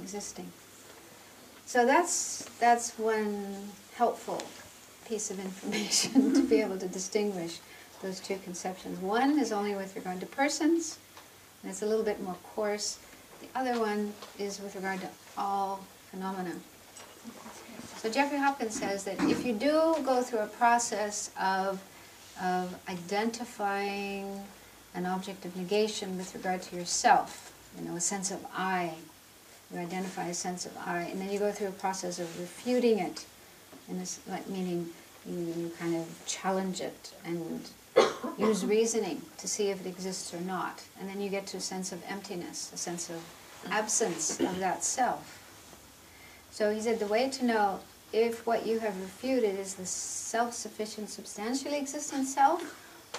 existing. So that's one helpful piece of information to be able to distinguish those two conceptions. One is only with regard to persons, and it's a little bit more coarse. The other one is with regard to all phenomena. So Jeffrey Hopkins says that if you do go through a process of identifying an object of negation with regard to yourself, a sense of I, you identify a sense of I, and then you go through a process of refuting it, in this, meaning you kind of challenge it and use reasoning to see if it exists or not, and then you get to a sense of emptiness, a sense of absence of that self. So he said the way to know if what you have refuted is the self-sufficient, substantially existent self,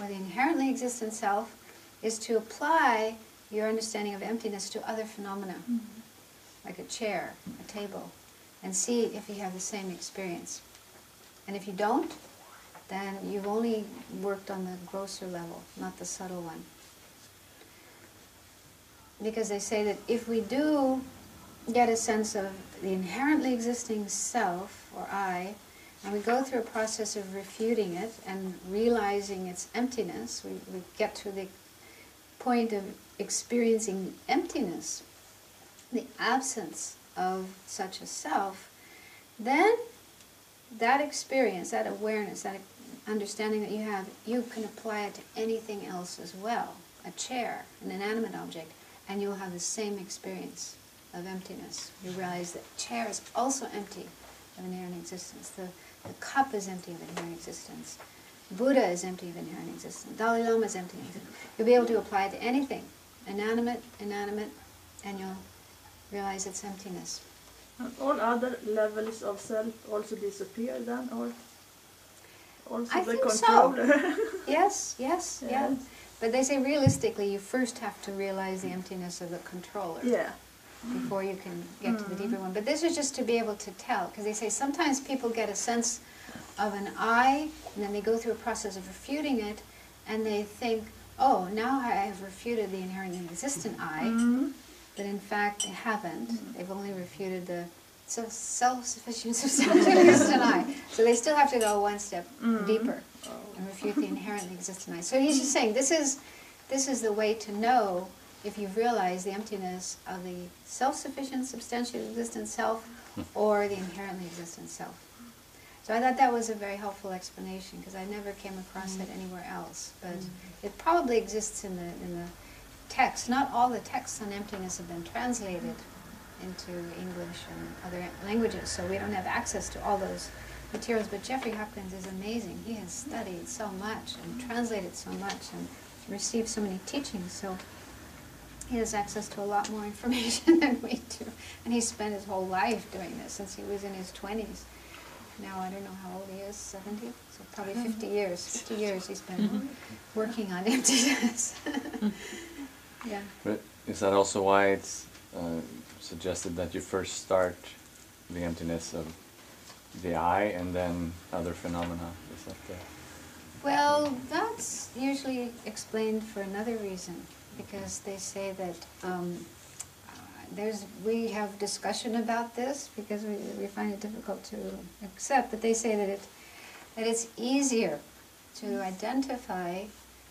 or the inherently existent self, is to apply your understanding of emptiness to other phenomena, like a chair, a table, and see if you have the same experience. And if you don't, then you've only worked on the grosser level, not the subtle one. Because they say that if we do get a sense of the inherently existing self, or I, and we go through a process of refuting it and realizing its emptiness, we get to the point of experiencing emptiness, the absence of such a self, then that experience, that awareness, that understanding that you have, you can apply it to anything else as well. A chair, an inanimate object, and you'll have the same experience of emptiness. You realize that chair is also empty of inherent existence. The cup is empty of inherent existence. Buddha is empty of inherent existence. Dalai Lama is empty of existence. You'll be able to apply it to anything, inanimate, and you'll realize its emptiness. And all other levels of self also disappear then, or also I the think controller? So. Yes. But they say realistically you first have to realize the emptiness of the controller. Yeah. Before you can get to the deeper one. But this is just to be able to tell, because they say sometimes people get a sense of an I, and then they go through a process of refuting it, and they think, oh, now I have refuted the inherently existent I, but in fact they haven't. They've only refuted the self-sufficient, substantially existent I. So they still have to go one step deeper and refute the inherently existent I. So he's just saying this is the way to know if you've realized the emptiness of the self-sufficient, substantially existent self or the inherently existent self. So I thought that was a very helpful explanation, because I never came across it anywhere else. But it probably exists in the text. Not all the texts on emptiness have been translated into English and other languages, so we don't have access to all those materials. But Jeffrey Hopkins is amazing. He has studied so much and translated so much and received so many teachings. So he has access to a lot more information than we do. And he spent his whole life doing this since he was in his 20s. Now I don't know how old he is, 70? So probably 50 years. 50 years he's been working on emptiness. Yeah. But is that also why it's suggested that you first start the emptiness of the I and then other phenomena? Is that the... Well, that's usually explained for another reason. Because they say that we have discussion about this because we find it difficult to accept, but they say that it's easier to identify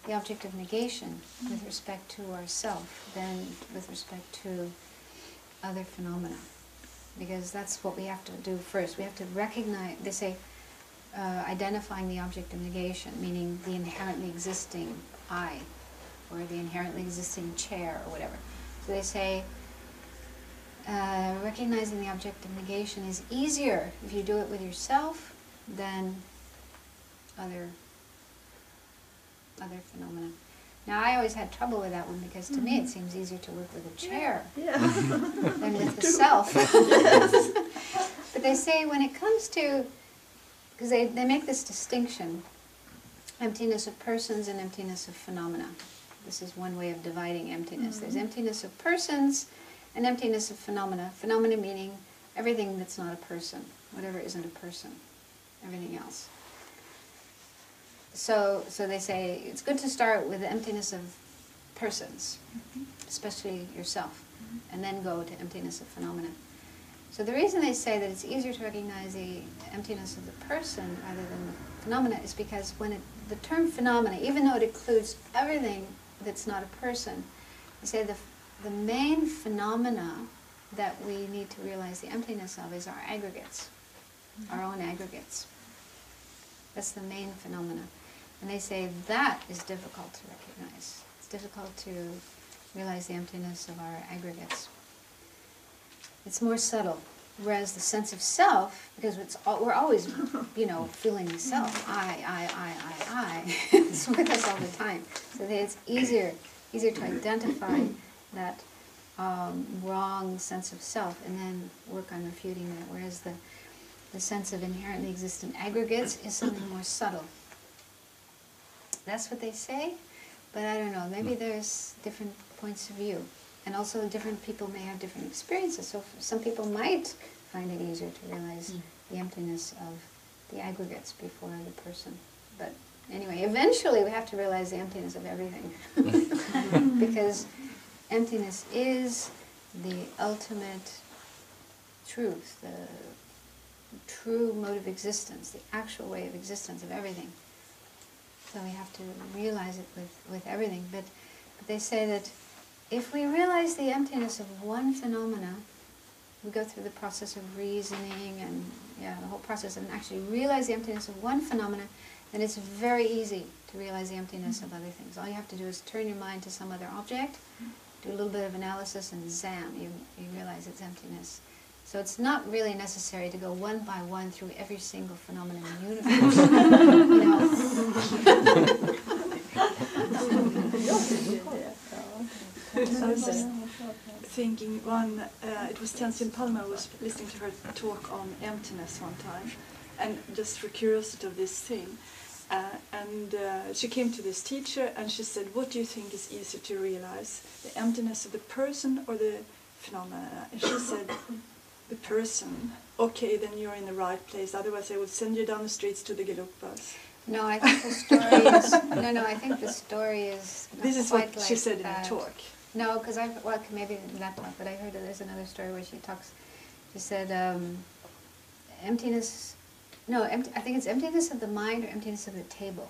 the object of negation with respect to ourself than with respect to other phenomena. Because that's what we have to do first. We have to recognize, they say, identifying the object of negation, meaning the inherently existing I, or the inherently existing chair, or whatever. So they say recognizing the object of negation is easier if you do it with yourself than other phenomena. Now I always had trouble with that one, because to me it seems easier to work with a chair than with the self. But they say when it comes to, because they make this distinction, emptiness of persons and emptiness of phenomena. This is one way of dividing emptiness. There's emptiness of persons and emptiness of phenomena. Phenomena meaning everything that's not a person, whatever isn't a person, everything else. So they say it's good to start with the emptiness of persons, especially yourself, and then go to emptiness of phenomena. So the reason they say that it's easier to recognize the emptiness of the person rather than the phenomena is because when the term phenomena, even though it includes everything that's not a person, they say the main phenomena that we need to realize the emptiness of is our aggregates, our own aggregates. That's the main phenomena. And they say that is difficult to recognize. It's difficult to realize the emptiness of our aggregates. It's more subtle. Whereas the sense of self, because we're always, feeling self, I. It's with us all the time. So it's easier to identify that wrong sense of self and then work on refuting that. Whereas the sense of inherently existent aggregates is something more subtle. That's what they say, but I don't know. Maybe there's different points of view. And also different people may have different experiences. So some people might find it easier to realize the emptiness of the aggregates before the person. But anyway, eventually we have to realize the emptiness of everything. Because emptiness is the ultimate truth, the true mode of existence, the actual way of existence of everything. So we have to realize it with everything. But they say that if we realize the emptiness of one phenomena, we go through the process of reasoning and the whole process and actually realize the emptiness of one phenomena, then it's very easy to realize the emptiness of other things. All you have to do is turn your mind to some other object, do a little bit of analysis, and zam, you realize its emptiness. So it's not really necessary to go one by one through every single phenomenon in the universe. I was just thinking it was Tenzin Palma who was listening to her talk on emptiness one time, and just for curiosity of this thing, she came to this teacher and she said, what do you think is easier to realize, the emptiness of the person or the phenomena? And she said, the person. Okay, then you're in the right place, otherwise I would send you down the streets to the Galupas. No, I think the story is... I think the story is not this is quite what like she said that. in the talk. No, because maybe in that talk, but I heard that there's another story where she said, emptiness... I think it's emptiness of the mind or emptiness of the table.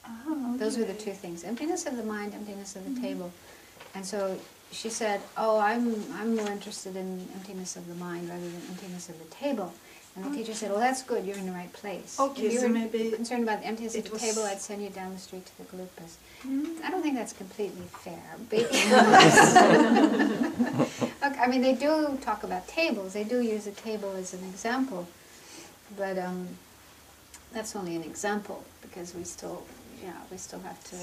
Oh, okay. Those are the two things. Emptiness of the mind, emptiness of the table. And so she said, I'm more interested in emptiness of the mind rather than emptiness of the table. And the teacher said, well, that's good, you're in the right place. Okay, if you so were maybe concerned about the emptiness of the table, I'd send you down the street to the Galupas. I don't think that's completely fair. I mean, they do talk about tables. They do use a table as an example. But that's only an example, because we still have to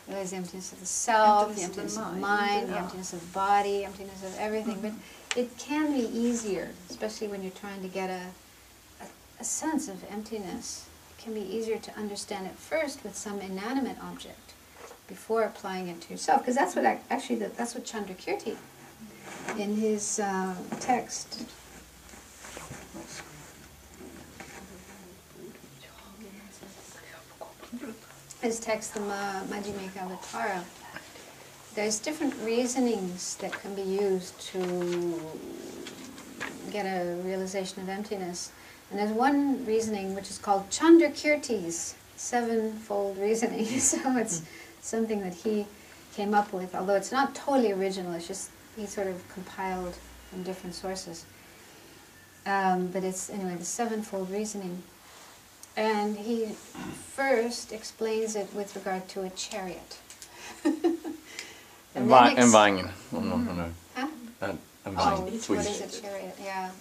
realize the emptiness of the self, the emptiness of the mind, the emptiness of the body, the emptiness of everything. But it can be easier, especially when you're trying to get a sense of emptiness. It can be easier to understand it first with some inanimate object before applying it to yourself. Because that's what that's what Chandrakirti, in his text, the Majjhimika Avatara, there's different reasonings that can be used to get a realization of emptiness. And there's one reasoning which is called Chandrakirti's sevenfold reasoning. So it's something that he came up with, although it's not totally original, it's just he sort of compiled from different sources. But it's, anyway, the sevenfold reasoning. And he first explains it with regard to a chariot. En vagn. Huh? En vagn. What is a chariot? Yeah.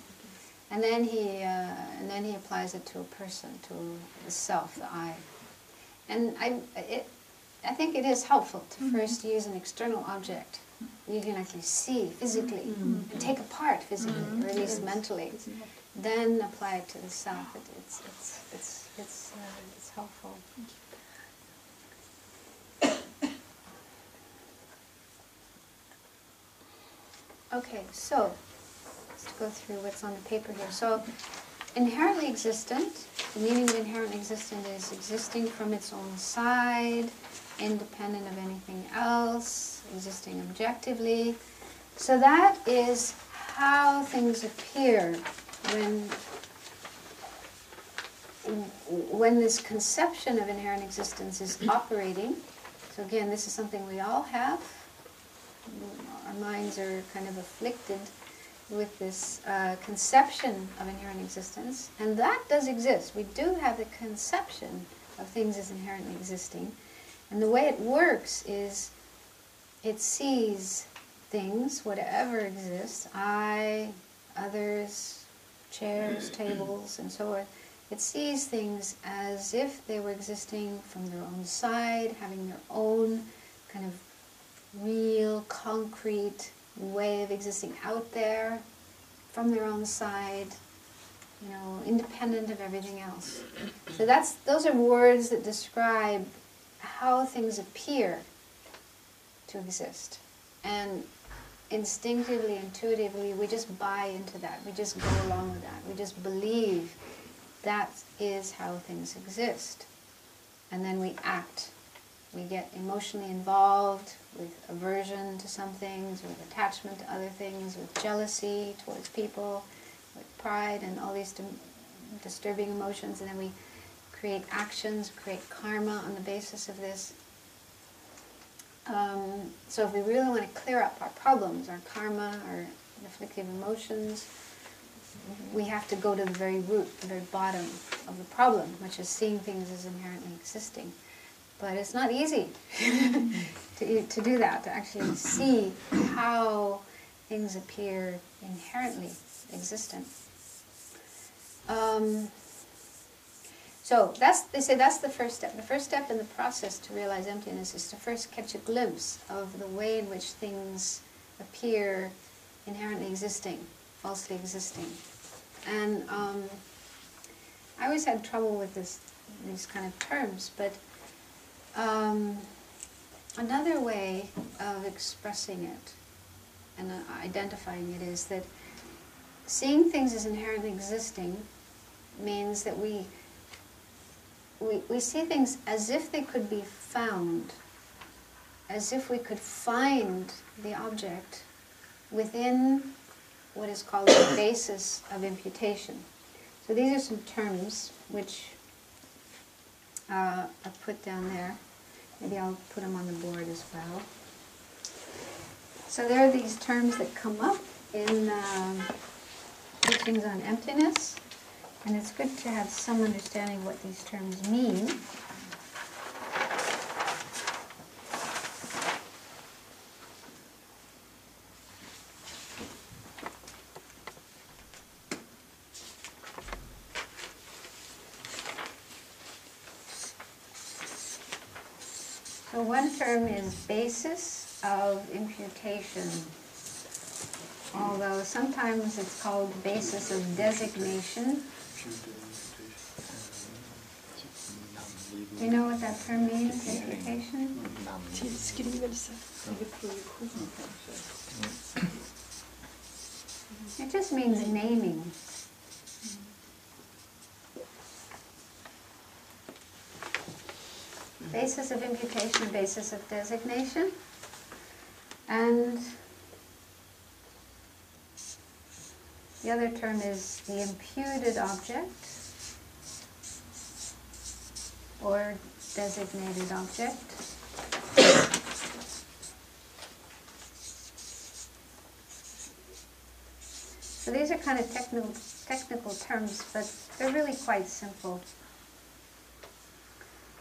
And then he applies it to a person, to the self, the I. And I think it is helpful to first use an external object you can actually see physically and take apart physically, or at least mentally. Then apply it to the self. It's helpful. Okay, so let's go through what's on the paper here. So, inherently existent, the meaning of inherently existent is existing from its own side, independent of anything else, existing objectively. So that is how things appear when this conception of inherent existence is operating. So again, this is something we all have. Our minds are kind of afflicted with this conception of inherent existence, and that does exist. We do have the conception of things as inherently existing, and the way it works is it sees things, whatever exists, I, others, chairs, tables, and so on. It sees things as if they were existing from their own side, having their own kind of real, concrete way of existing out there, from their own side, you know, independent of everything else. So those are words that describe how things appear to exist. And instinctively, intuitively, we just buy into that. We just go along with that. We just believe that is how things exist. And then we act. We get emotionally involved with aversion to some things, with attachment to other things, with jealousy towards people, with pride and all these disturbing emotions, and then we create actions, create karma on the basis of this. So if we really want to clear up our problems, our karma, our afflictive emotions, we have to go to the very root, the very bottom of the problem, which is seeing things as inherently existing. But it's not easy to do that, to actually see how things appear inherently existent. So they say that's the first step. The first step in the process to realize emptiness is to first catch a glimpse of the way in which things appear inherently existing, falsely existing. And I always had trouble with these kind of terms, but another way of expressing it and identifying it is that seeing things as inherently existing means that we see things as if they could be found, as if we could find the object within what is called the basis of imputation. So these are some terms which I've put down there. Maybe I'll put them on the board as well. So there are these terms that come up in teachings on emptiness, and it's good to have some understanding of what these terms mean. So one term is basis of imputation, although sometimes it's called basis of designation. Do you know what that term means, imputation? Tillskrivelse. It just means naming. Basis of imputation, basis of designation. And the other term is the imputed object or designated object. So these are kind of technical terms, but they're really quite simple.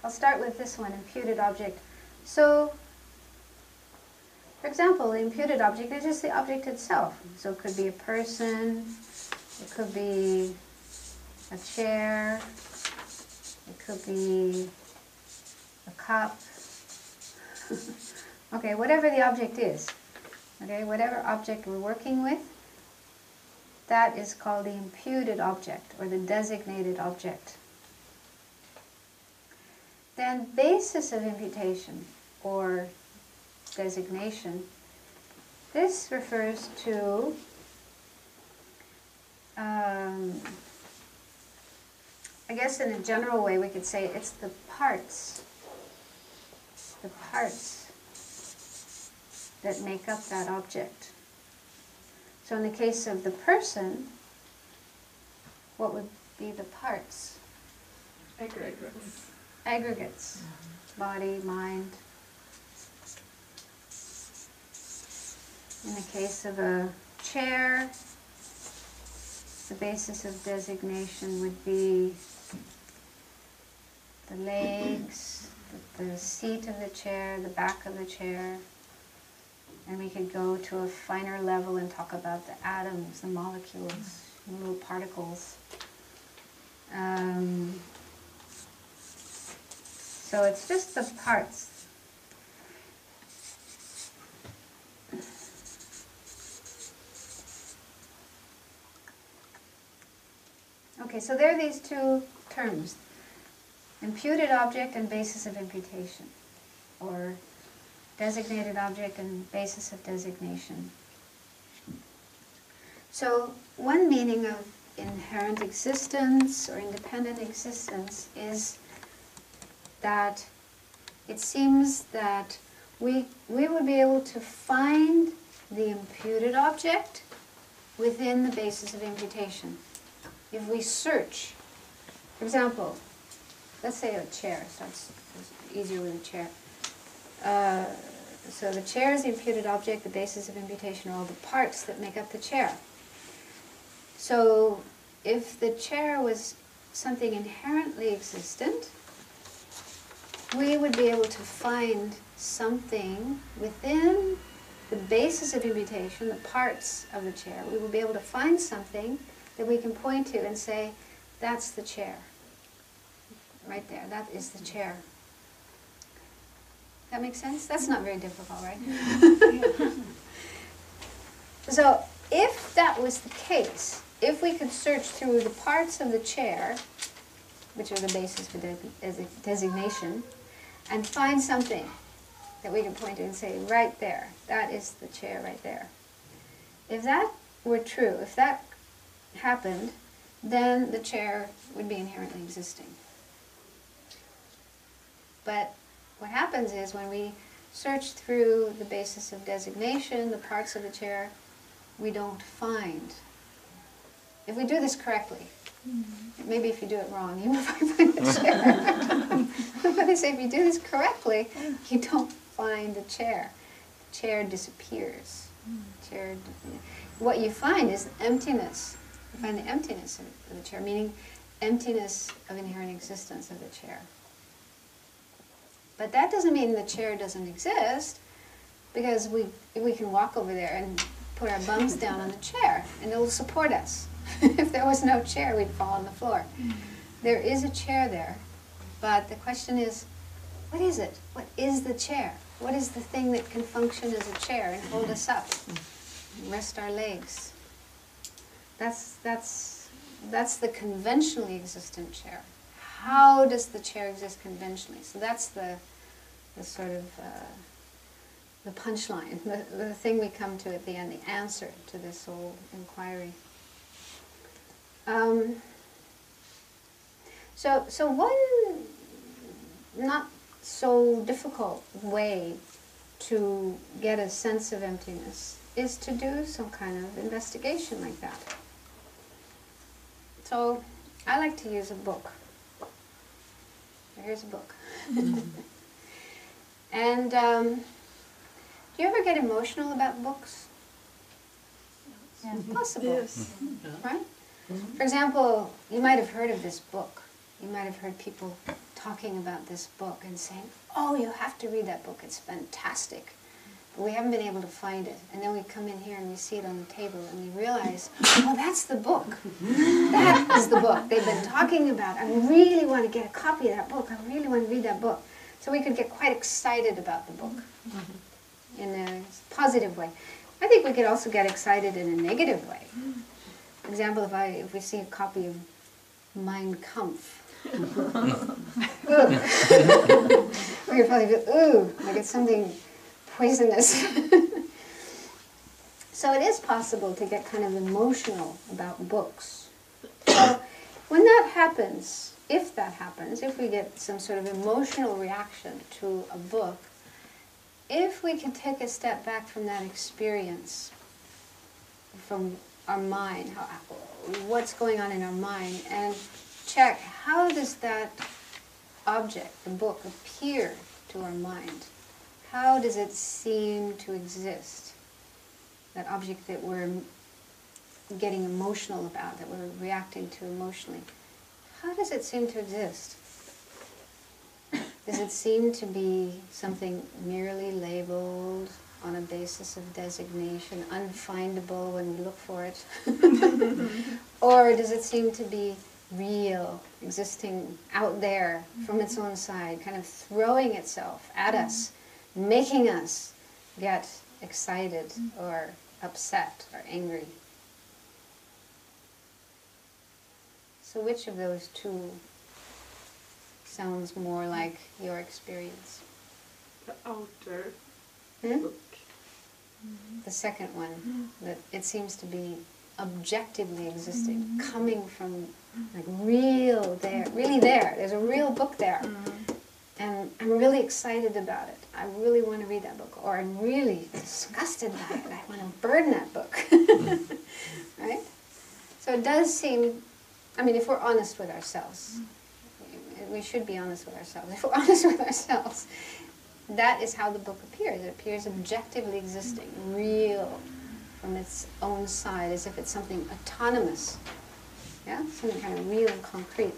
I'll start with this one, imputed object. So, for example, the imputed object is just the object itself. So it could be a person, it could be a chair, it could be a cup. Okay, whatever the object is. Okay, whatever object we're working with, that is called the imputed object or the designated object. Then basis of imputation or designation, this refers to I guess in a general way we could say it's the parts the parts that make up that object. So in the case of the person, what would be the parts? Aggregates. Body, mind. In the case of a chair, the basis of designation would be the legs, the seat of the chair, the back of the chair. And we could go to a finer level and talk about the atoms, the molecules, the little particles. So it's just the parts. Okay, so there are these two terms, imputed object and basis of imputation, or designated object and basis of designation. So one meaning of inherent existence or independent existence is that it seems that we would be able to find the imputed object within the basis of imputation. If we search, for example, let's say a chair, so it's easier with a chair. So the chair is the imputed object, the basis of imputation are all the parts that make up the chair. So if the chair was something inherently existent, we would be able to find something within the basis of imputation, the parts of the chair. We will be able to find something that we can point to and say, that's the chair. Right there, that is the chair. That makes sense? That's not very difficult, right? So if that was the case, if we could search through the parts of the chair, which are the basis for designation, and find something that we can point to and say, right there, that is the chair right there. If that were true, if that happened, then the chair would be inherently existing. But what happens is when we search through the basis of designation, the parts of the chair, we don't find. If we do this correctly, maybe if you do it wrong, you might find the chair. But they say if you do this correctly, you don't find the chair. The chair disappears. What you find is emptiness. You find the emptiness of the chair, meaning emptiness of inherent existence of the chair. But that doesn't mean the chair doesn't exist, because we can walk over there and put our bums down on the chair, and it will support us. If there was no chair, we'd fall on the floor. There is a chair there, but the question is, what is it? What is the chair? What is the thing that can function as a chair and hold us up, and rest our legs? That's the conventionally existent chair. How does the chair exist conventionally? So that's the sort of the punchline, the thing we come to at the end, the answer to this whole inquiry. So one not so difficult way to get a sense of emptiness is to do some kind of investigation like that. So I like to use a book. Here's a book. And do you ever get emotional about books? Yeah, possible, Yes. right? For example, you might have heard of this book. You might have heard people talking about this book and saying, oh, you have to read that book, it's fantastic. But we haven't been able to find it. And then we come in here and we see it on the table and we realize, oh, that's the book. That is the book they've been talking about. I really want to get a copy of that book. I really want to read that book. So we could get quite excited about the book in a positive way. I think we could also get excited in a negative way. For example, if we see a copy of Mein Kampf, we could probably go, ooh, like it's something poisonous. So it is possible to get kind of emotional about books. So when that happens, if we get some sort of emotional reaction to a book, if we can take a step back from that experience, from our mind, what's going on in our mind, and check how does that object, the book, appear to our mind? How does it seem to exist? That object that we're getting emotional about, that we're reacting to emotionally. How does it seem to exist? Does it seem to be something merely labeled on a basis of designation, unfindable when we look for it? Or does it seem to be real, existing out there from its own side, kind of throwing itself at us, making us get excited or upset or angry? So which of those two sounds more like your experience? The outer Hmm? book. The second one, that it seems to be objectively existing, coming from like real there, really there. There's a real book there. And I'm really excited about it. I really want to read that book. Or I'm really disgusted by it. I want to burn that book. Right? So it does seem, I mean, if we're honest with ourselves, we should be honest with ourselves. If we're honest with ourselves, that is how the book appears. It appears objectively existing, real, from its own side, as if it's something autonomous. Yeah? Something kind of real and concrete.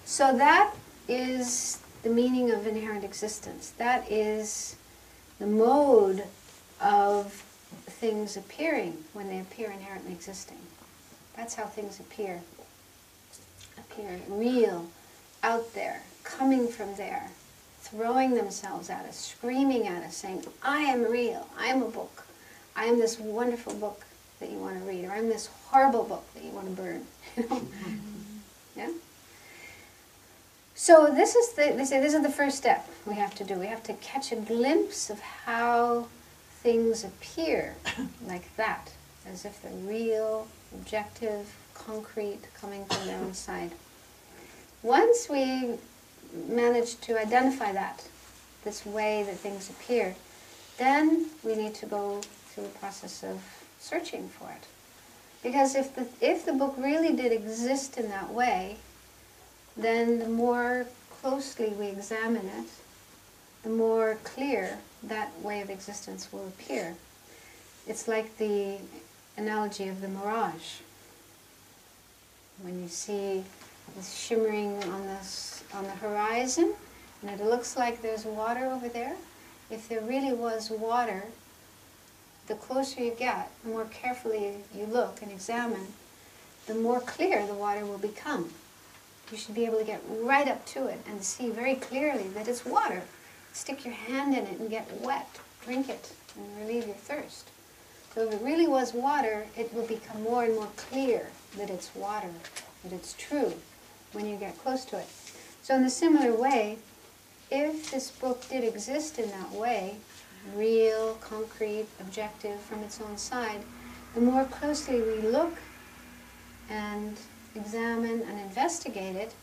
So that is the meaning of inherent existence. That is the mode of things appearing when they appear inherently existing. That's how things appear. Appear real, out there, coming from there, throwing themselves at us, screaming at us, saying, I am real, I am a book, I am this wonderful book that you want to read, or I'm this horrible book that you want to burn. Yeah? So this is they say this is the first step we have to do. We have to catch a glimpse of how things appear like that, as if they're real, objective, concrete, coming from their own side. Once we manage to identify that, this way that things appear, then we need to go through a process of searching for it. Because if the book really did exist in that way, then the more closely we examine it, the more clear that way of existence will appear. It's like the analogy of the mirage. When you see this shimmering on the horizon, and it looks like there's water over there, if there really was water, the closer you get, the more carefully you look and examine, the more clear the water will become. You should be able to get right up to it and see very clearly that it's water. Stick your hand in it and get wet. Drink it and relieve your thirst. So if it really was water, it will become more and more clear that it's water, that it's true when you get close to it. So in a similar way, if this book did exist in that way, real, concrete, objective from its own side, the more closely we look and examine and investigate it,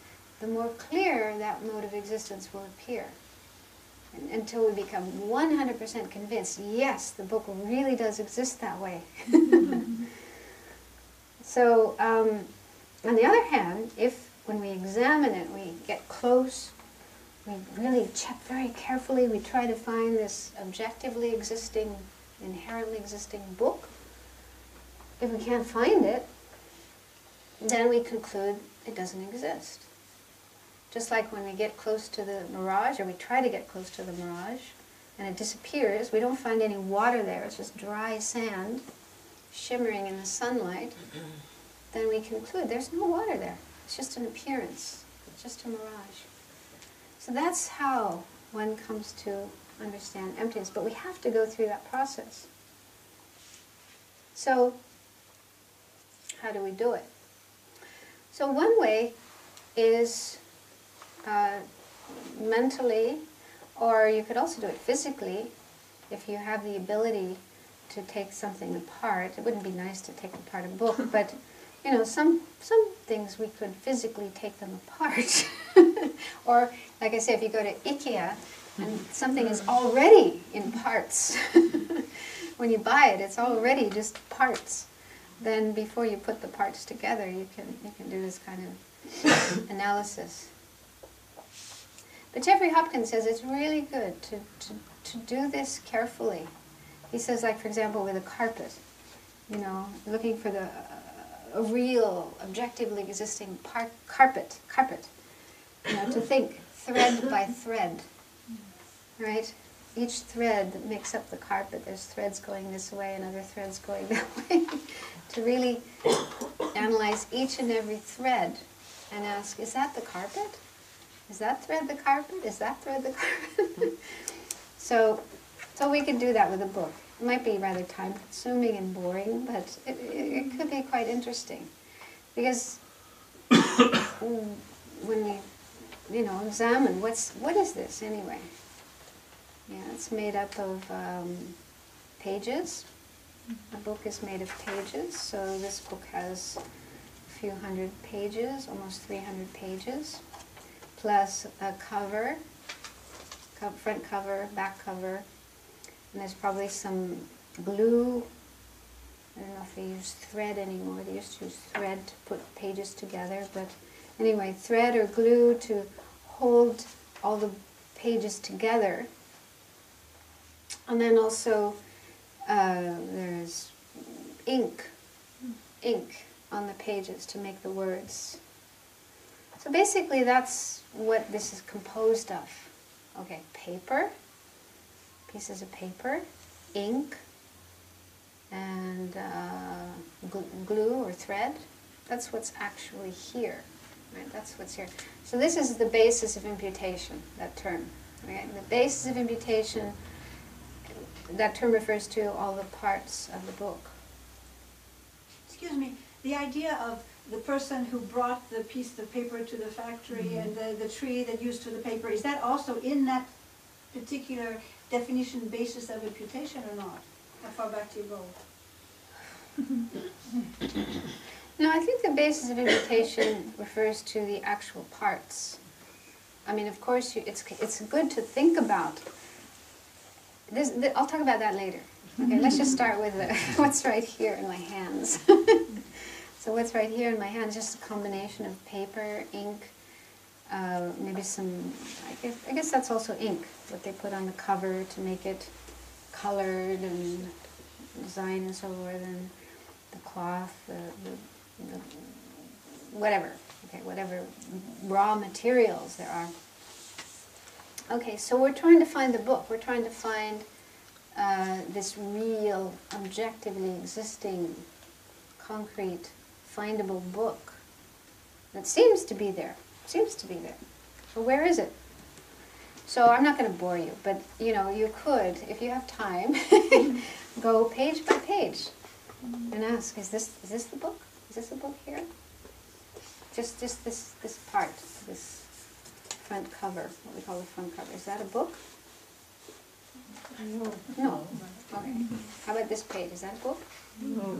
the more clear that mode of existence will appear. Until we become 100% convinced, yes, the book really does exist that way. So, on the other hand, if when we examine it, we get close, we really check very carefully, we try to find this objectively existing, inherently existing book, if we can't find it, then we conclude it doesn't exist. Just like when we get close to the mirage, or we try to get close to the mirage, and it disappears, we don't find any water there, it's just dry sand shimmering in the sunlight, then we conclude there's no water there. It's just an appearance, it's just a mirage. So that's how one comes to understand emptiness, but we have to go through that process. So, how do we do it? So one way is mentally, or you could also do it physically, if you have the ability to take something apart. It wouldn't be nice to take apart a book, but you know, some things we could physically take them apart. Or, like I say, if you go to IKEA And something is already in parts. When you buy it, it's already just parts. Then before you put the parts together, you can do this kind of analysis. But Jeffrey Hopkins says it's really good to do this carefully. He says, like, for example, with a carpet, you know, looking for a real, objectively existing carpet, you know, to think thread by thread, right? Each thread that makes up the carpet, there's threads going this way and other threads going that way. To really analyze each and every thread and ask, is that the carpet? Is that thread the carpet? Is that thread the carpet? So we can do that with a book. It might be rather time-consuming and boring, but it could be quite interesting. Because when we, you know, examine what is this anyway? Yeah, it's made up of pages. The book is made of pages, so this book has a few hundred pages, almost 300 pages, plus a cover, front cover, back cover, and there's probably some glue. I don't know if they use thread anymore. They used to use thread to put pages together, but anyway, thread or glue to hold all the pages together. And then also there's ink on the pages to make the words. So basically that's what this is composed of. Okay, paper, pieces of paper, ink, and glue or thread. That's what's actually here. Right? That's what's here. So this is the basis of imputation, that term. Okay? The basis of imputation, that term refers to all the parts of the book. Excuse me, the idea of the person who brought the piece of paper to the factory and the tree that used to the paper, is that also in that particular definition basis of imputation or not? How far back do you go? No, I think the basis of imputation refers to the actual parts. I mean, of course, it's good to think about. I'll talk about that later. Okay, let's just start with what's right here in my hands. So what's right here in my hands is just a combination of paper, ink, maybe some, I guess that's also ink, what they put on the cover to make it colored and design and so forth, and the cloth, the whatever, okay, whatever raw materials there are. Okay, so we're trying to find the book. We're trying to find this real, objectively existing, concrete, findable book that seems to be there. Seems to be there. So where is it? So I'm not going to bore you, but you know, you could, if you have time, go page by page and ask, is this the book? Is this the book here? Just this part, this front cover, what we call the front cover. Is that a book? No. Okay. How about this page? Is that a book? No.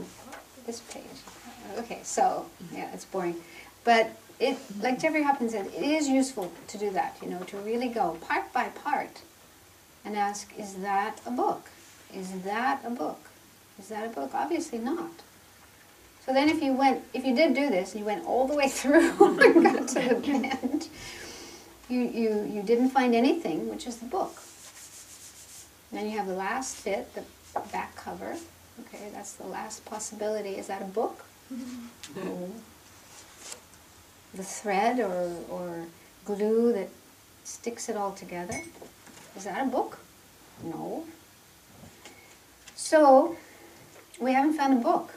This page. Okay, so, yeah, it's boring. But it, like Jeffrey Hopkins said, it is useful to do that, you know, to really go part by part and ask, is that a book? Is that a book? Is that a book? Obviously not. So then if you did do this, and you went all the way through and got to the end, you didn't find anything, which is the book. Then you have the last bit, the back cover. Okay, that's the last possibility. Is that a book? No. The thread or glue that sticks it all together. Is that a book? No. So, we haven't found a book.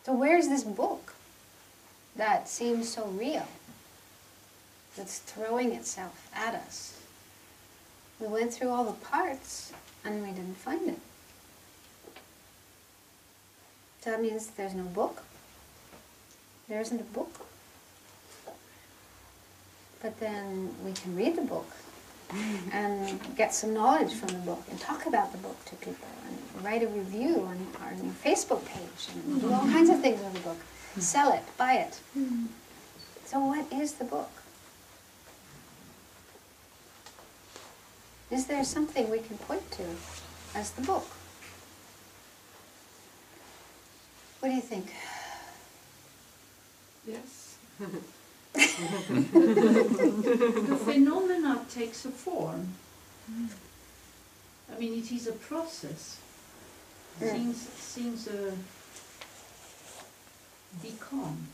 So where's this book that seems so real, that's throwing itself at us? We went through all the parts and we didn't find it. So that means there's no book. There isn't a book. But then we can read the book and get some knowledge from the book and talk about the book to people and write a review on our Facebook page and do all kinds of things with the book. Sell it, buy it. So what is the book? Is there something we can point to as the book? What do you think? Yes. The phenomena takes a form. I mean, it is a process. Things become.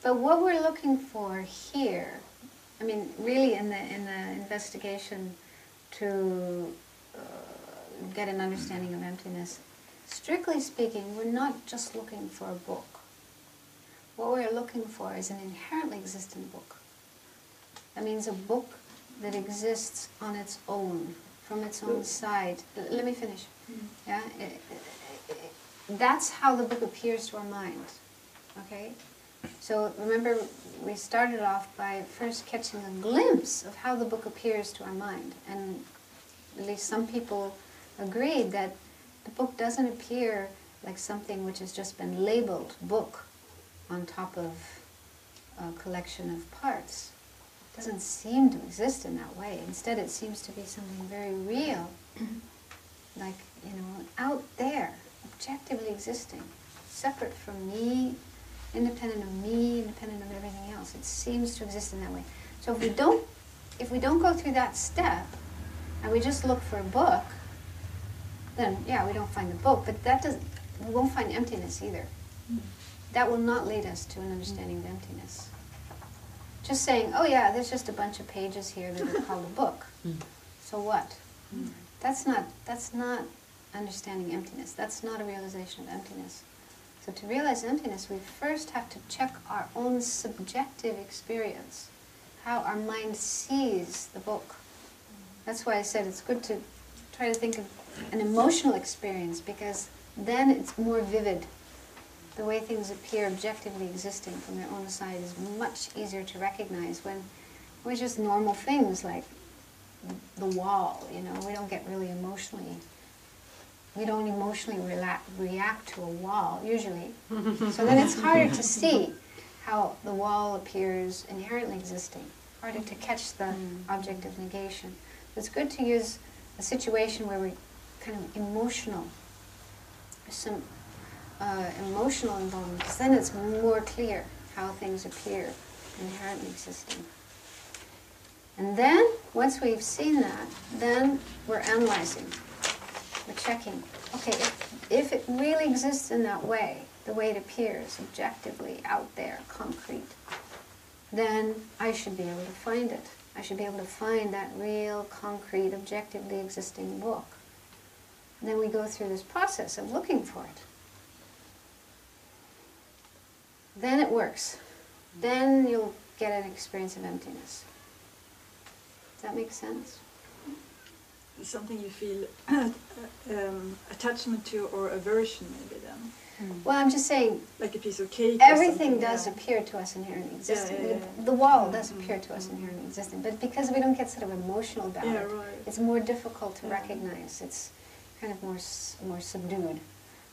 But what we're looking for here, I mean, really in the investigation to get an understanding of emptiness, strictly speaking, we're not just looking for a book. What we're looking for is an inherently existent book. That means a book that exists on its own, from its own side. Let me finish. Yeah, that's how the book appears to our mind. Okay? So remember, we started off by first catching a glimpse of how the book appears to our mind. And at least some people agreed that the book doesn't appear like something which has just been labeled book on top of a collection of parts. It doesn't seem to exist in that way. Instead, it seems to be something very real, like, out there, objectively existing, separate from me, independent of me, independent of everything else. It seems to exist in that way. So if we don't go through that step, and we just look for a book, then yeah, we don't find the book, but we won't find emptiness either. That will not lead us to an understanding of emptiness. Just saying, oh yeah, there's just a bunch of pages here that are called a book. So what? That's not understanding emptiness. That's not a realization of emptiness. So to realize emptiness, we first have to check our own subjective experience, how our mind sees the book. That's why I said it's good to try to think of an emotional experience, because then it's more vivid. The way things appear objectively existing from their own side is much easier to recognize when just normal things like the wall, we don't get really emotionally. We don't emotionally react to a wall, usually. So then it's harder to see how the wall appears inherently existing, harder to catch the object of negation. It's good to use a situation where we're kind of emotional, some emotional involvement, because then it's more clear how things appear inherently existing. And then, once we've seen that, then we're analyzing. We're checking, okay, if it really exists in that way, the way it appears objectively out there, concrete, then I should be able to find it. I should be able to find that real, concrete, objectively existing book. And then we go through this process of looking for it. Then it works. Then you'll get an experience of emptiness. Does that make sense? Something you feel attachment to or aversion maybe then? Well, I'm just saying, like a piece of cake. Everything does appear to us inherently existing. Yeah. The wall does appear to us inherently existing, but because we don't get sort of emotional about it, right. it's more difficult to recognize. It's kind of more subdued.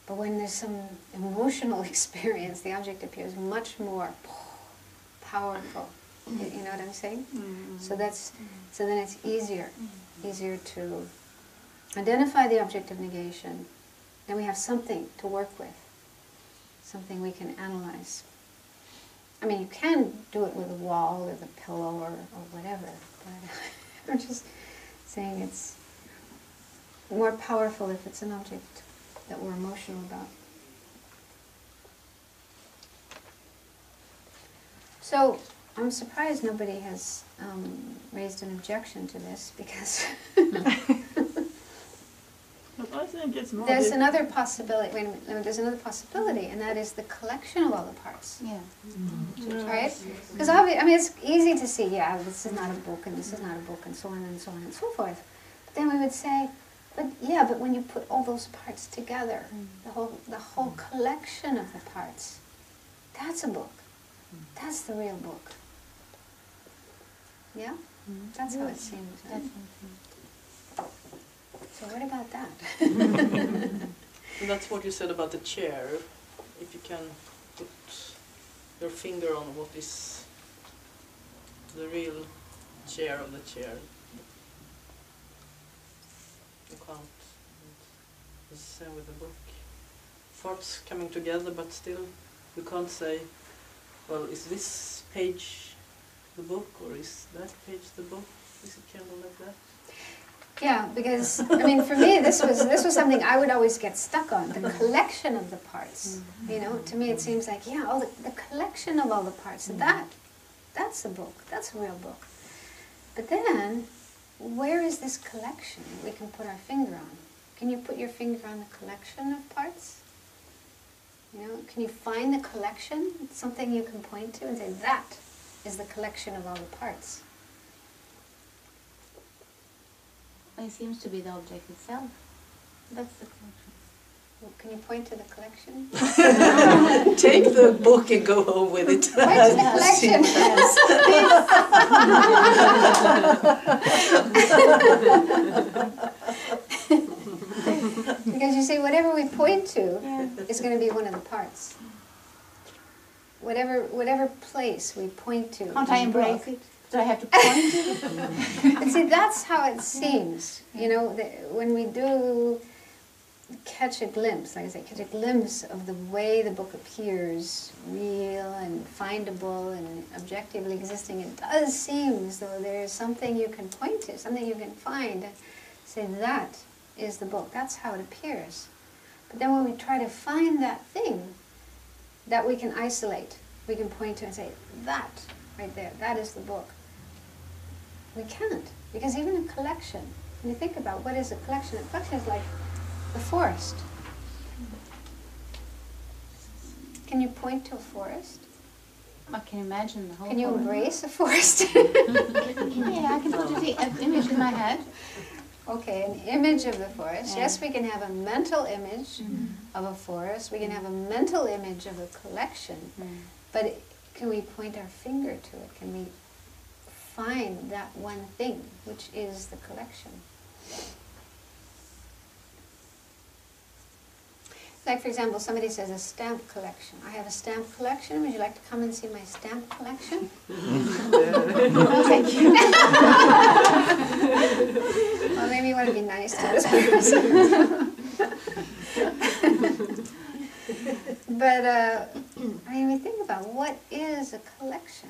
But when there's some emotional experience, the object appears much more powerful. You know what I'm saying? So then it's easier to identify the object of negation. Then we have something to work with, something we can analyze. I mean, you can do it with a wall or the pillow or whatever, but I'm just saying it's more powerful if it's an object that we're emotional about. So I'm surprised nobody has raised an objection to this, because I think it's more there's another possibility. Wait a minute, there's another possibility, and that is the collection of all the parts. Yeah. Right? Because I mean, it's easy to see, yeah, this is not a book, and this is not a book, and so on and so on and so forth. But then we would say, but when you put all those parts together, the whole collection of the parts, that's a book. That's the real book. Yeah? That's how it seems. Right? So what about that? And that's what you said about the chair. If you can put your finger on what is the real chair of the chair. You can't. It's the same with the book. Thoughts coming together, but still you can't say, well, is this page the book, or is that page the book? Is it kind of like that? Yeah, because I mean, for me, this was something I would always get stuck on, the collection of the parts. You know, to me, it seems like, yeah, all the collection of all the parts. That's a book. That's a real book. But then, where is this collection we can put our finger on? Can you put your finger on the collection of parts? You know, can you find the collection? It's something you can point to and say, that is the collection of all the parts. It seems to be the object itself. That's the collection. Well, can you point to the collection? Take the book and go home with it. Point to the collection. Because you see, whatever we point to is going to be one of the parts. Whatever place we point to. Can't I embrace it? Do I have to point to it? And see, that's how it seems. You know, when we do catch a glimpse, like I say, catch a glimpse of the way the book appears, real and findable and objectively existing, it does seem as though there's something you can point to, something you can find, say that is the book. That's how it appears. But then when we try to find that thing that we can isolate, we can point to and say, that right there, that is the book. We can't, because even a collection, when you think about what is a collection is like a forest. Can you point to a forest? I can imagine the whole Can you forest. embrace a forest? Yeah, I can put an image in my head. Okay, an image of the forest. Yes, we can have a mental image of a forest. We can have a mental image of a collection. But can we point our finger to it? Can we find that one thing, which is the collection? Like, for example, somebody says a stamp collection. I have a stamp collection. Would you like to come and see my stamp collection? Thank you. Well, maybe you want to be nice to this person. But, I mean, we think about what is a collection.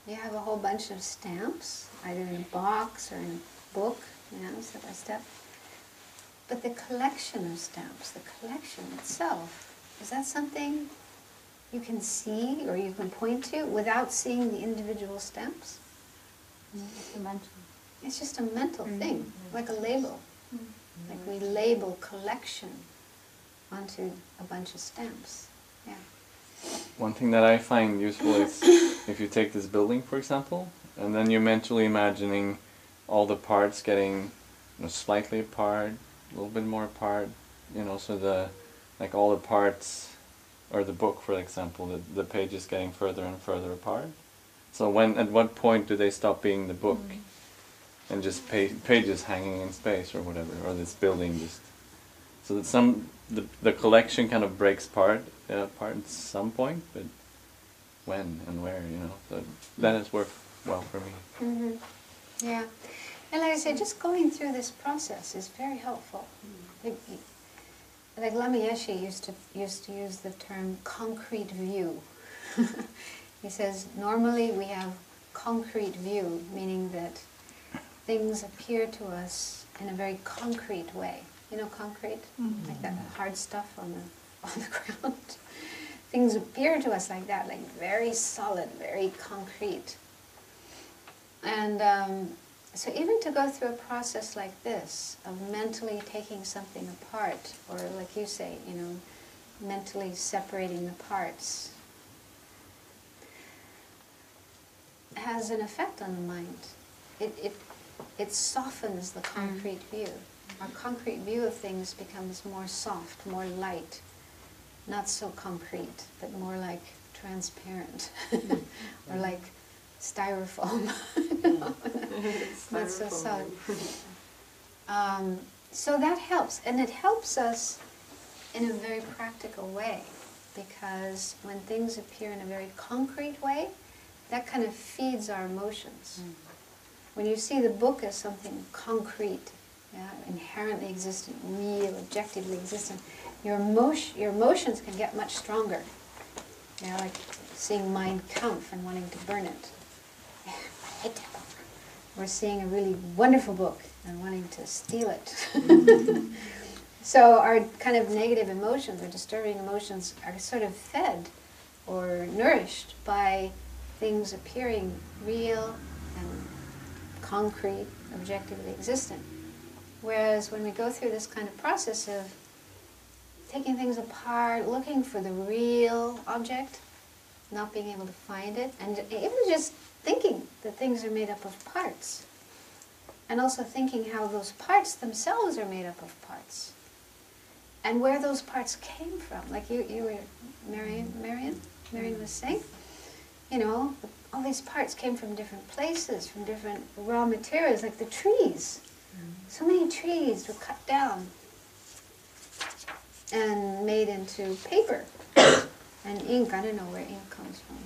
You have a whole bunch of stamps, either in a box or in a book, you know, step by step. But the collection of stamps, the collection itself, is that something you can see or you can point to without seeing the individual stamps? It's a mental. It's just a mental thing, like a label. Like we label collection onto a bunch of stamps. Yeah. One thing that I find useful is if you take this building, for example, and then you're mentally imagining all the parts getting, you know, slightly apart, a little bit more apart, you know, so like all the parts, or the book, for example, the pages getting further and further apart. So at what point do they stop being the book and just pages hanging in space or whatever, or this building just, so that the collection kind of breaks apart at some point, but when and where, you know, so that has worked well for me. Yeah. And like I say, just going through this process is very helpful. Like Lama Yeshe used to use the term concrete view. He says, normally we have concrete view, meaning that things appear to us in a very concrete way. You know, concrete? Like that hard stuff on the ground. Things appear to us like that, like very solid, very concrete. And so even to go through a process like this, of mentally taking something apart, or like you say, you know, mentally separating the parts, has an effect on the mind. It softens the concrete view. Our concrete view of things becomes more soft, more light, not so concrete, but more like transparent, or like styrofoam. Not so solid. So that helps, and it helps us in a very practical way, because when things appear in a very concrete way, that kind of feeds our emotions. When you see the book as something concrete, yeah, inherently existent, real, objectively existent, your emotions can get much stronger. Yeah, like seeing Mein Kampf and wanting to burn it. Yeah, I hate that book. Or seeing a really wonderful book and wanting to steal it. So our kind of negative emotions or disturbing emotions are sort of fed or nourished by things appearing real and concrete, objectively existent. Whereas when we go through this kind of process of taking things apart, looking for the real object, not being able to find it, and even just thinking that things are made up of parts, and also thinking how those parts themselves are made up of parts, and where those parts came from. Like you were, Marion was saying, you know, all these parts came from different places, from different raw materials, like the trees. So many trees were cut down and made into paper and ink. I don't know where ink comes from.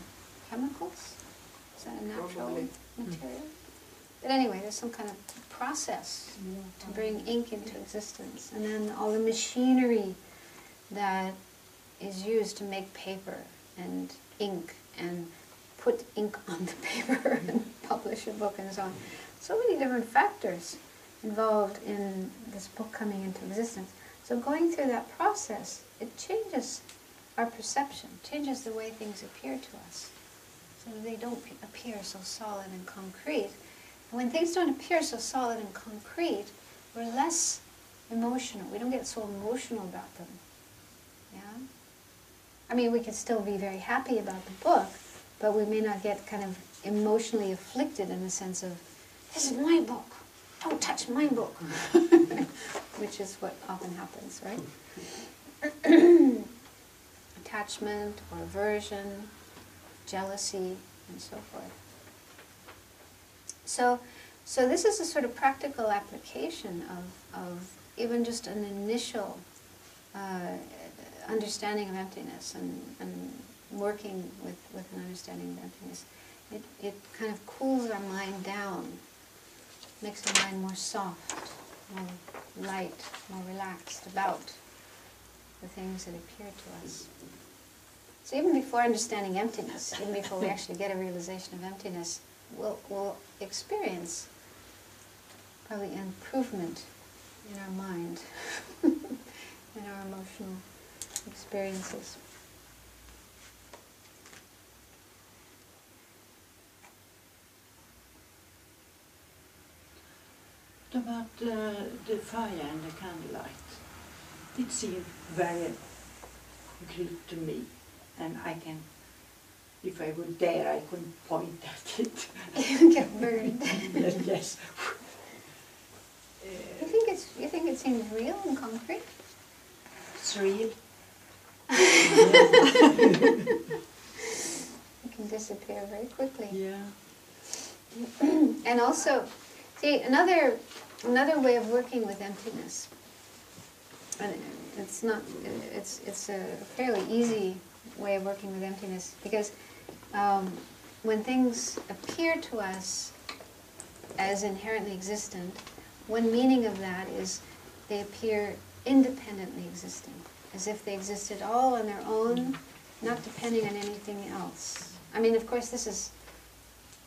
Chemicals? Is that a natural material? But anyway, there's some kind of process to bring ink into existence. And then all the machinery that is used to make paper and ink and put ink on the paper and publish a book and so on. So many different factors involved in this book coming into existence. So going through that process, it changes our perception, changes the way things appear to us, so that they don't appear so solid and concrete. And when things don't appear so solid and concrete, we're less emotional. We don't get so emotional about them. Yeah? I mean, we can still be very happy about the book, but we may not get kind of emotionally afflicted in the sense of, this is my book, don't touch my book, which is what often happens, right? Attachment or aversion, jealousy, and so forth. So this is a sort of practical application of even just an initial understanding of emptiness and working with an understanding of emptiness. It kind of cools our mind down, makes our mind more soft, more light, more relaxed about the things that appear to us. So even before understanding emptiness, even before we actually get a realization of emptiness, we'll experience probably improvement in our mind, in our emotional experiences. About the fire and the candlelight, it seemed very concrete to me, and I can, if I would dare, I couldn't point at it. You get burned. Yes. You think it seems real and concrete? It's real. It can disappear very quickly. Yeah. And also, see, another way of working with emptiness, and it's a fairly easy way of working with emptiness, because when things appear to us as inherently existent, one meaning of that is they appear independently existing, as if they existed all on their own, not depending on anything else. I mean, of course, this is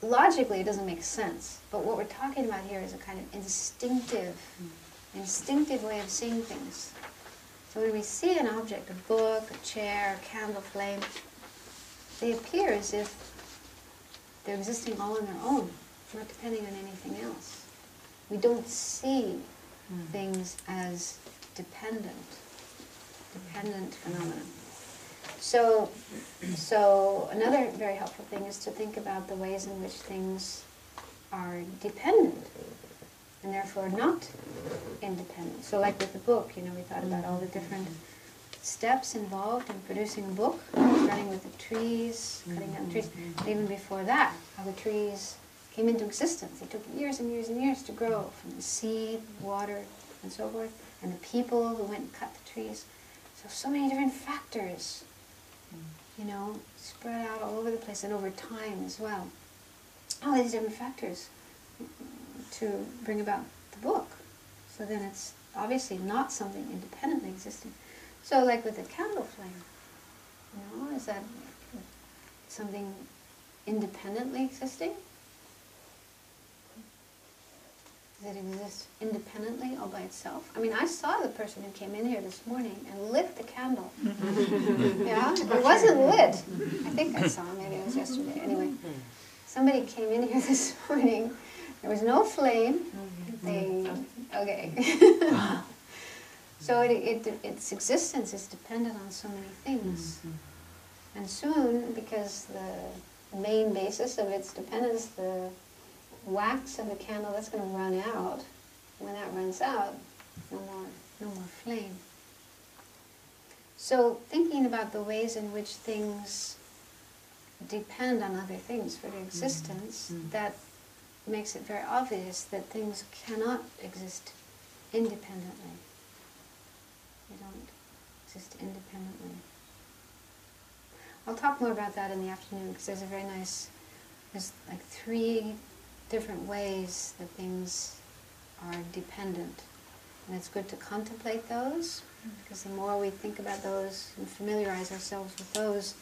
logically, it doesn't make sense, but what we're talking about here is a kind of instinctive way of seeing things. So when we see an object, a book, a chair, a candle flame, they appear as if they're existing all on their own, not depending on anything else. We don't see things as dependent phenomena. So another very helpful thing is to think about the ways in which things are dependent and therefore not independent. So like with the book, we thought about all the different steps involved in producing a book, starting with the trees, cutting down trees, and even before that, how the trees came into existence. It took years and years and years to grow, from the seed, water, and so forth, and the people who went and cut the trees. So many different factors you know, spread out all over the place and over time as well. All these different factors to bring about the book. So then it's obviously not something independently existing. So like with the candle flame, you know, is that something independently existing? Does it exist independently all by itself? I mean, I saw the person who came in here this morning and lit the candle. Yeah, it wasn't lit. I think I saw him, maybe it was yesterday. Anyway, somebody came in here this morning. There was no flame. Okay. So its existence is dependent on so many things. And soon, because the main basis of its dependence, the wax of the candle, that's going to run out. When that runs out, no more flame. So thinking about the ways in which things depend on other things for their existence, that makes it very obvious that things cannot exist independently. They don't exist independently. I'll talk more about that in the afternoon, because there's like 3 different ways that things are dependent. And it's good to contemplate those, because the more we think about those and familiarize ourselves with those,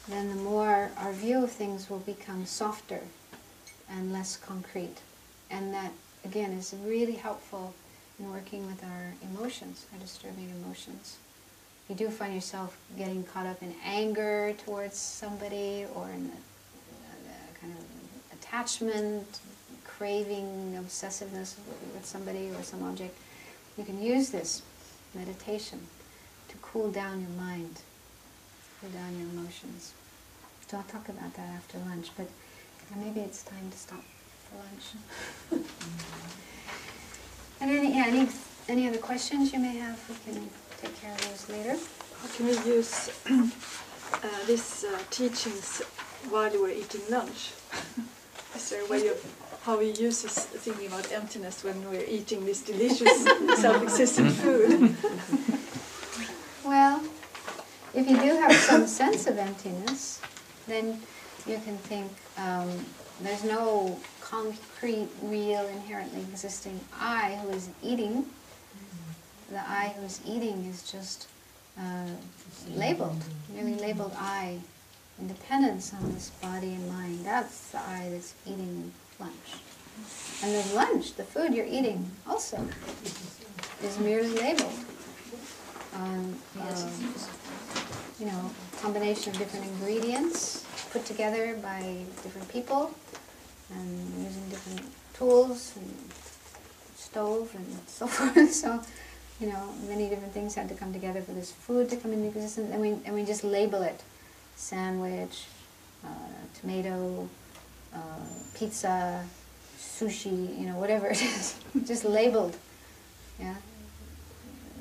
then the more our view of things will become softer and less concrete. And that, again, is really helpful in working with our emotions, our disturbing emotions. You do find yourself getting caught up in anger towards somebody, or in a kind of attachment, craving, obsessiveness with somebody or some object. You can use this meditation to cool down your mind, cool down your emotions. So I'll talk about that after lunch, but maybe it's time to stop for lunch. And any other questions you may have, we can take care of those later. How can we use these teachings while we're eating lunch? Is there a way of how we use this thinking about emptiness when we're eating this delicious self-existent food? Well, if you do have some sense of emptiness, then you can think there's no concrete, real, inherently existing I who is eating. The I who is eating is just labeled, merely labeled I. Independence on this body and mind, that's the I that's eating lunch. And the lunch, the food you're eating, also is merely labeled. You know, combination of different ingredients put together by different people and using different tools and stove and so forth. So, you know, many different things had to come together for this food to come into existence, and we just label it. Sandwich, tomato, pizza, sushi, you know, whatever it is, just labeled, yeah?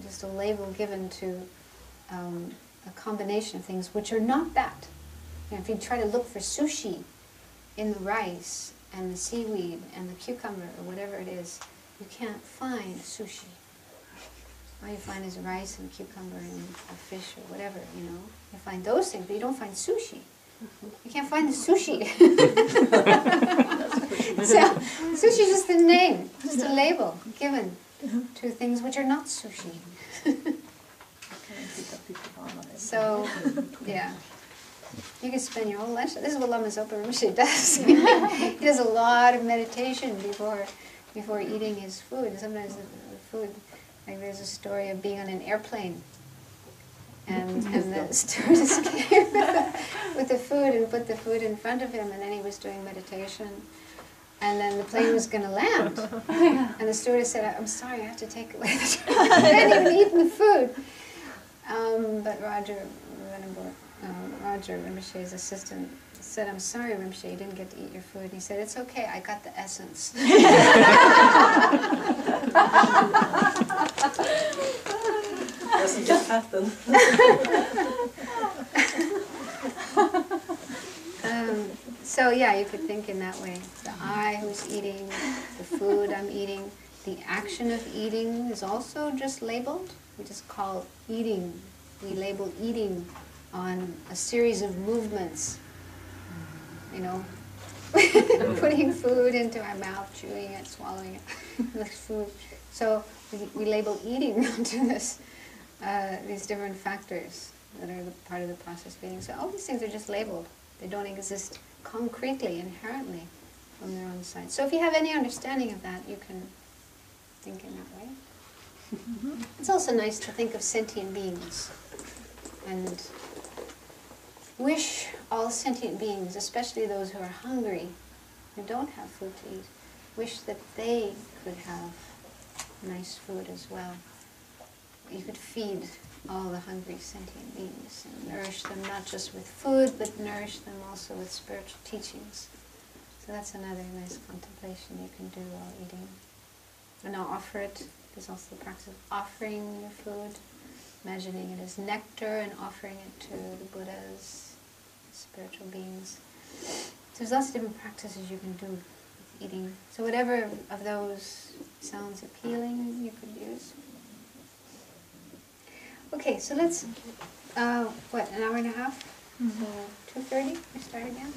Just a label given to a combination of things which are not that. You know, if you try to look for sushi in the rice and the seaweed and the cucumber or whatever it is, you can't find sushi. All you find is rice and cucumber and a fish or whatever, you know. You find those things, but you don't find sushi. You can't find the sushi. So, sushi is just a name, just a label given to things which are not sushi. So, yeah. You can spend your whole lunch. This is what Lama Zopa Rinpoche does. He does a lot of meditation before eating his food. Sometimes the food, like there's a story of being on an airplane, and the stewardess came with the food and put the food in front of him, and then he was doing meditation, and then the plane was going to land, and the stewardess said, "I'm sorry, I have to take away the food." I hadn't even eaten the food. But Roger Rinpoche's assistant said, "I'm sorry, Rinpoche, you didn't get to eat your food." And he said, "It's okay, I got the essence." Doesn't just happen. So yeah, you could think in that way. The I who's eating, the food I'm eating, the action of eating is also just labeled. We just call eating. We label eating on a series of movements, you know, putting food into our mouth, chewing it, swallowing it, with food. So we label eating onto this, these different factors that are part of the process of eating. So all these things are just labeled. They don't exist concretely, inherently, from their own side. So if you have any understanding of that, you can think in that way. It's also nice to think of sentient beings and wish all sentient beings, especially those who are hungry, who don't have food to eat, wish that they could have nice food as well. You could feed all the hungry sentient beings and nourish them not just with food, but nourish them also with spiritual teachings. So that's another nice contemplation you can do while eating. And now offer it. There's also the practice of offering your food, imagining it as nectar and offering it to the Buddhas, spiritual beings. So there's lots of different practices you can do with eating. So whatever of those sounds appealing, you could use. Okay, so let's, what, an hour and a half? So 2:30, we start again?